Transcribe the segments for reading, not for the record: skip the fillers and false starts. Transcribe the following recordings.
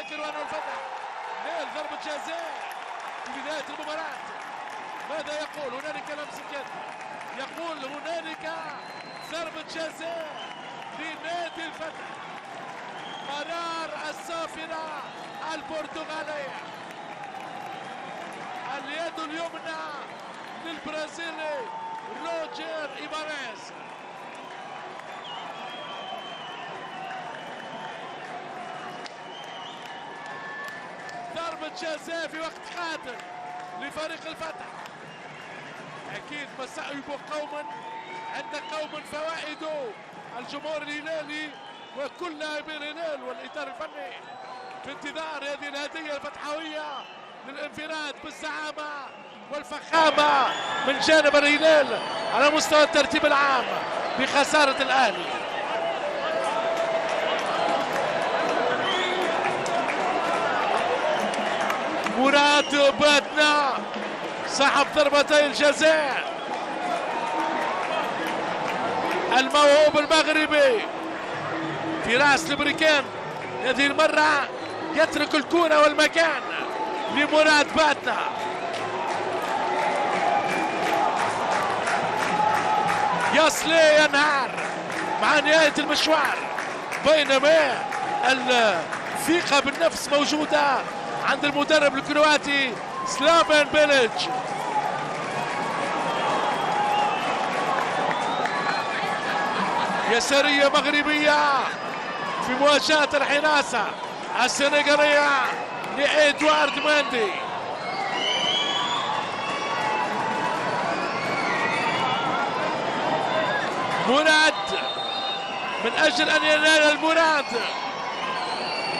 شاكر وأنور الفتح نيل ضربة جزاء في بداية المباراة. ماذا يقول؟ هنالك لمسة يد، يقول هنالك ضربة جزاء لنادي الفتح. قرار الصافرة البرتغالية، اليد اليمنى للبرازيلي روجر إيباريز. ضربة جزاء في وقت قاتل لفريق الفتح. أكيد مسائب قوما عند قوم فوائد الجمهور الهلالي وكل لاعبي الهلال والإطار الفني في انتظار هذه الهدية الفتحوية للانفراد بالزعامة والفخامة من جانب الهلال على مستوى الترتيب العام بخسارة الأهلي. مراد باتنا صاحب ضربتي الجزاء، الموهوب المغربي في راس البريكان، هذه المرة يترك الكرة والمكان لمراد باتنا. يصلي ينهار مع نهاية المشوار، بينما الثقة بالنفس موجودة عند المدرب الكرواتي سلافان بيليتش. يسارية مغربية في مواجهة الحراسة السنغالية لإدوارد ماندي. مراد من أجل أن ينال المراد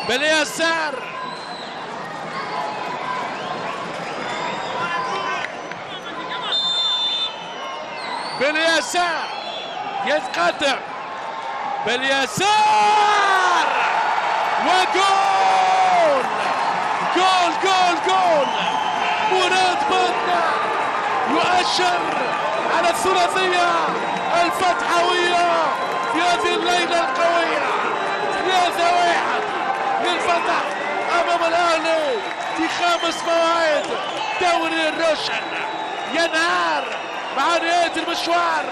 باليسار، باليسار يتقدم باليسار وجول جول جول جول. مراد باتنا يؤشر على الثلاثية الفتحوية في هذه الليلة القوية. 3-1 للفتح أمام الأهلي في 5 مواعيد دوري الروشن. ينهار مع نهاية المشوار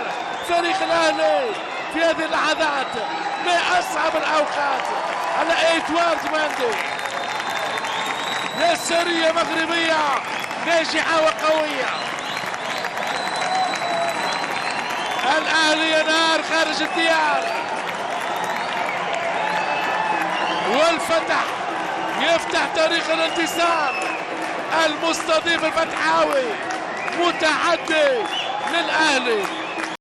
فريق الأهلي في هذه اللحظات ما أصعب الأوقات على إدوارد ماندي. يسارية مغربية ناجحة وقوية. الأهلي ينهار خارج الديار، والفتح يفتح طريق الانتصار. المستضيف الفتحاوي متحدي للأهلي.